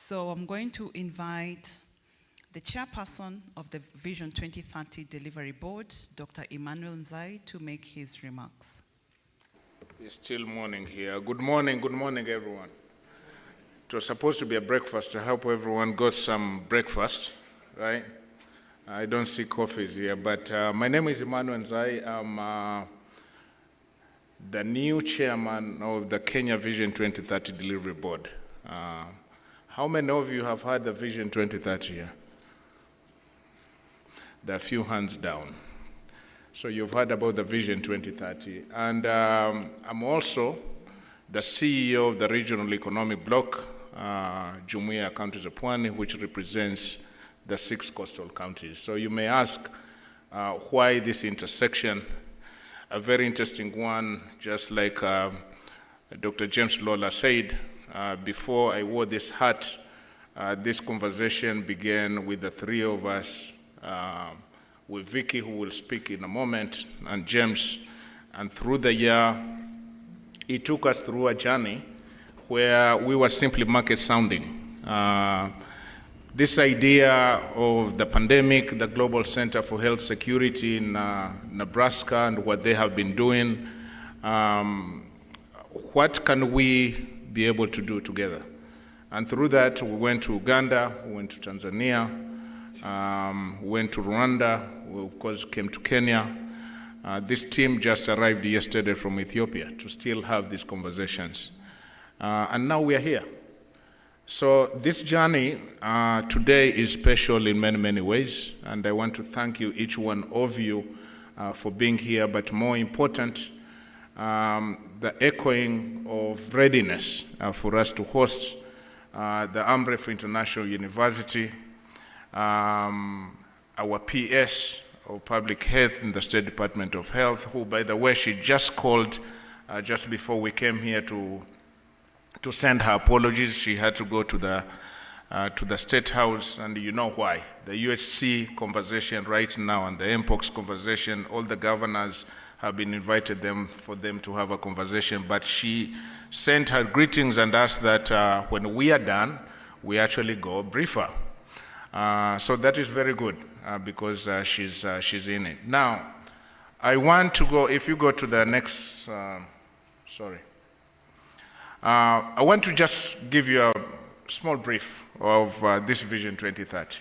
So I'm going to invite the chairperson of the Vision 2030 Delivery Board, Dr. Emmanuel Nzai, to make his remarks. It's still morning here. Good morning, everyone. It was supposed to be a breakfast. I hope everyone got some breakfast, right? I don't see coffees here, but my name is Emmanuel Nzai. I'm the new chairman of the Kenya Vision 2030 Delivery Board. How many of you have heard the Vision 2030 here? There are a few hands down. So you've heard about the Vision 2030. And I'm also the CEO of the Regional Economic Bloc, Jumuiya Counties of Pwani, which represents the 6 coastal counties. So you may ask why this intersection, a very interesting one, just like Dr. James Lola said, before I wore this hat, this conversation began with the 3 of us, with Vicky, who will speak in a moment, and James. And through the year, it took us through a journey where we were simply market sounding. This idea of the pandemic, the Global Center for Health Security in Nebraska, and what they have been doing, what can we be able to do together? And through that, we went to Uganda, we went to Tanzania, we went to Rwanda, we of course came to Kenya. This team just arrived yesterday from Ethiopia to still have these conversations. And now we are here. So this journey today is special in many, many ways, and I want to thank you, each one of you, for being here, but more important, the echoing of readiness for us to host the Amref International University, our PS of Public Health in the State Department of Health, who, by the way, she just called just before we came here to send her apologies. She had to go to the State House, and you know why. The UHC conversation right now and the MPOX conversation, all the governors have been invited for them to have a conversation, but she sent her greetings and asked that when we are done, we actually go briefer. So that is very good because she's in it. Now, I want to go, if you go to the next, I want to just give you a small brief of this Vision 2030.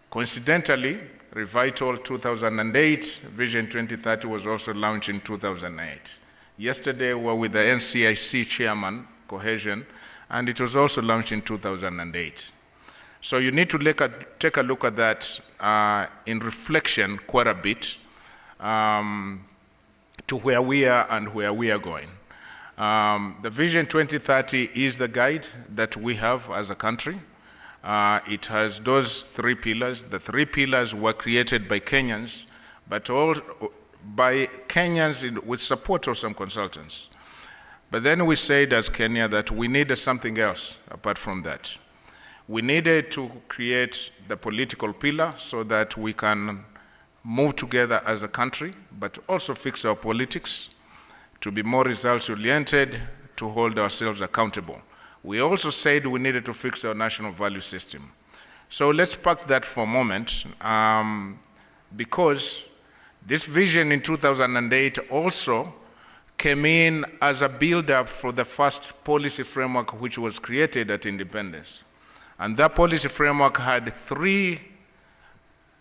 Coincidentally, Revital 2008, Vision 2030 was also launched in 2008. Yesterday, we were with the NCIC chairman, Cohesion, and it was also launched in 2008. So you need to take a look at that in reflection quite a bit to where we are and where we are going. The Vision 2030 is the guide that we have as a country. It has those 3 pillars. The 3 pillars were created by Kenyans, but all by Kenyans with support of some consultants. But then we said as Kenya that we needed something else apart from that. We needed to create the political pillar so that we can move together as a country, but also fix our politics, to be more results-oriented, to hold ourselves accountable. We also said we needed to fix our national value system. So let's park that for a moment, because this vision in 2008 also came in as a build-up for the first policy framework which was created at independence. And that policy framework had three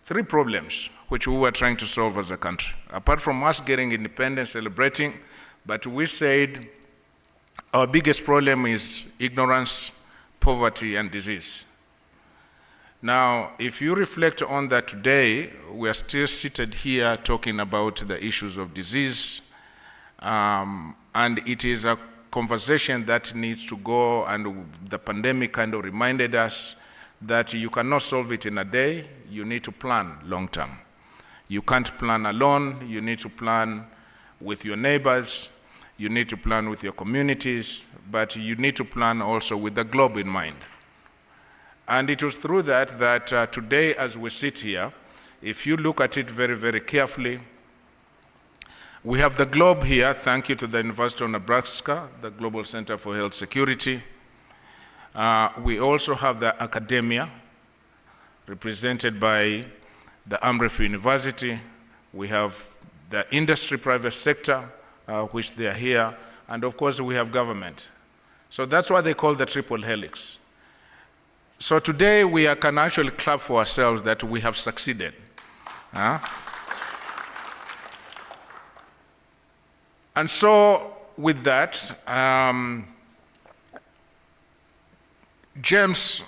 problems which we were trying to solve as a country. Apart from us getting independence, celebrating, but we said our biggest problem is ignorance, poverty, and disease. Now, if you reflect on that today, we are still seated here talking about the issues of disease, and it is a conversation that needs to go, and the pandemic kind of reminded us that you cannot solve it in a day. You need to plan long term. You can't plan alone. You need to plan with your neighbors. You need to plan with your communities, but you need to plan also with the globe in mind. And it was through that today, as we sit here, if you look at it very, very carefully, we have the globe here, thank you to the University of Nebraska, the Global Center for Health Security. We also have the academia, represented by the Amref University. We have the industry, private sector, which they are here, and of course we have government. So that's why they call the triple helix. So today we can actually clap for ourselves that we have succeeded. And so with that, James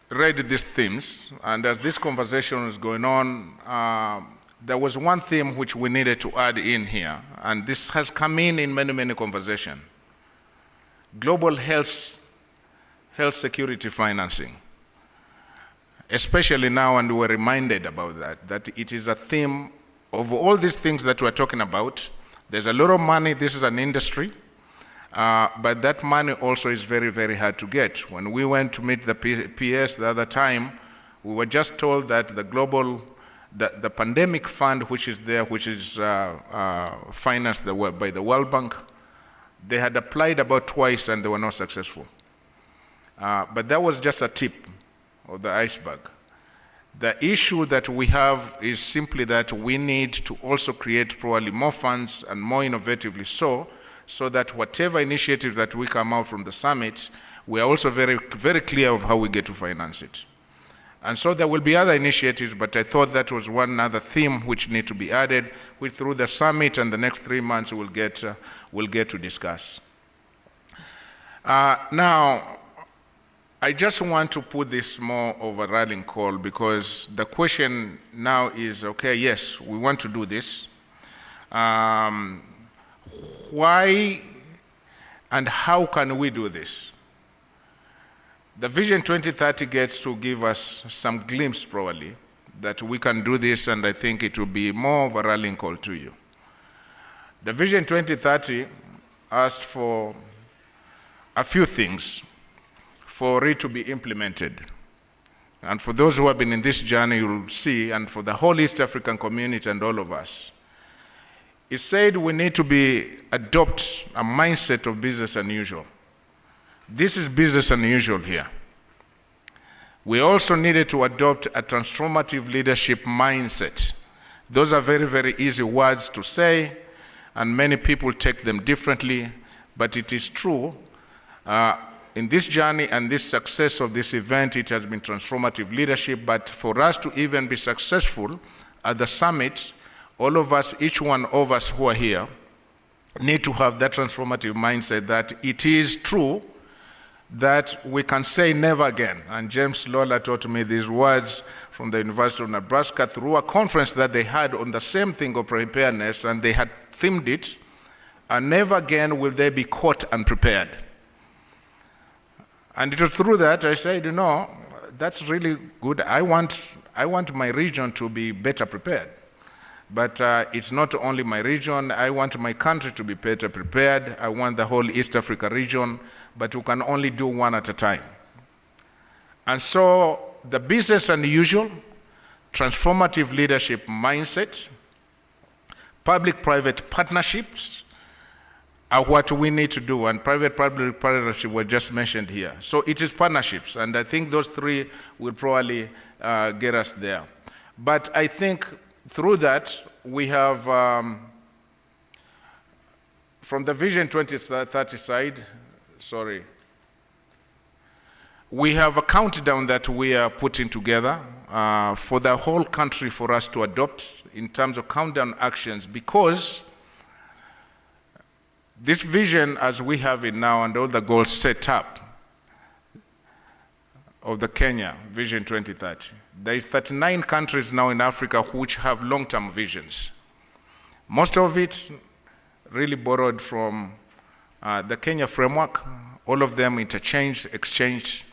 read these themes, and as this conversation is going on, there was one theme which we needed to add in here, and this has come in many, many conversations. Global health security financing. Especially now, and we're reminded about that it is a theme of all these things that we're talking about. There's a lot of money, this is an industry, but that money also is very, very hard to get. When we went to meet the PS the other time, we were just told that the pandemic fund which is there, which is financed by the World Bank, they had applied about twice and they were not successful. But that was just a tip of the iceberg. The issue that we have is simply that we need to also create probably more funds and more innovatively so that whatever initiative that we come out from the summit, we are also very, very clear of how we get to finance it. And so there will be other initiatives, but I thought that was one other theme which need to be added, which through the summit and the next 3 months we'll get to discuss. Now, I just want to put this more of a rallying call, because the question now is, okay, yes, we want to do this. Why and how can we do this? The Vision 2030 gets to give us some glimpse, probably, that we can do this, and I think it will be more of a rallying call to you. The Vision 2030 asked for a few things for it to be implemented. And for those who have been in this journey, you'll see, and for the whole East African community and all of us, it said we need to adopt a mindset of business unusual. This is business unusual here. We also needed to adopt a transformative leadership mindset. Those are very, very easy words to say, and many people take them differently, but it is true. In this journey and this success of this event, it has been transformative leadership, but for us to even be successful at the summit, all of us, each one of us who are here, need to have that transformative mindset that it is true that we can say never again. And James Lola taught me these words from the University of Nebraska through a conference that they had on the same thing of preparedness, and they had themed it, and never again will they be caught unprepared. And it was through that I said, you know, that's really good. I want my region to be better prepared. But it's not only my region. I want my country to be better prepared. I want the whole East Africa region, but we can only do one at a time. And so the business unusual, transformative leadership mindset, public-private partnerships are what we need to do, and private-public partnership were just mentioned here. So it is partnerships, and I think those three will probably get us there. But I think through that, we have, from the Vision 2030 side, we have a countdown that we are putting together for the whole country for us to adopt in terms of countdown actions, because this vision as we have it now and all the goals set up of the Kenya Vision 2030, there is 39 countries now in Africa which have long-term visions. Most of it really borrowed from the Kenya framework, all of them interchanged, exchanged.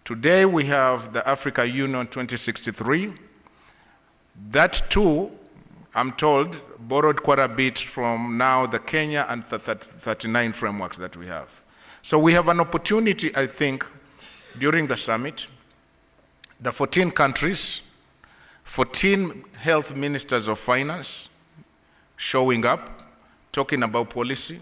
Today we have the Africa Union 2063. That too, I'm told, borrowed quite a bit from now the Kenya and the 39 frameworks that we have. So we have an opportunity, I think, during the summit, the 14 countries, 14 health ministers of finance showing up, talking about policy,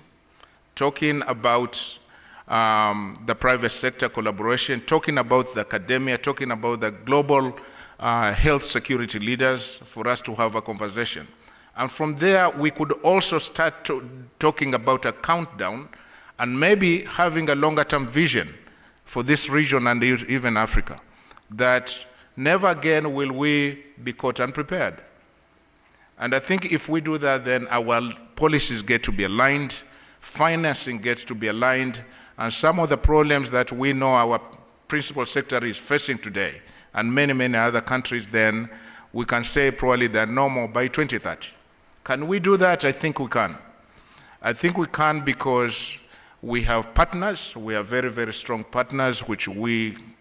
talking about the private sector collaboration, talking about the academia, talking about the global health security leaders for us to have a conversation. And from there, we could also start talking about a countdown and maybe having a longer-term vision for this region and even Africa, that never again will we be caught unprepared. And I think if we do that, then our policies get to be aligned, financing gets to be aligned, and some of the problems that we know our principal sector is facing today, and many, many other countries, then we can say probably they're no more by 2030. Can we do that? I think we can. I think we can because we have partners. We have very, very strong partners, which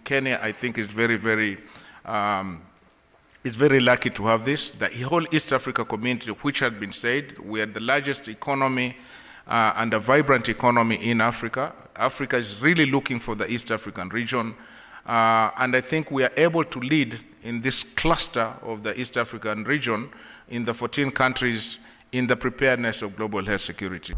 Kenya, I think, is very, very lucky to have this. The whole East Africa community, which had been said, we are the largest economy and a vibrant economy in Africa. Africa is really looking for the East African region. And I think we are able to lead in this cluster of the East African region in the 14 countries in the preparedness of global health security.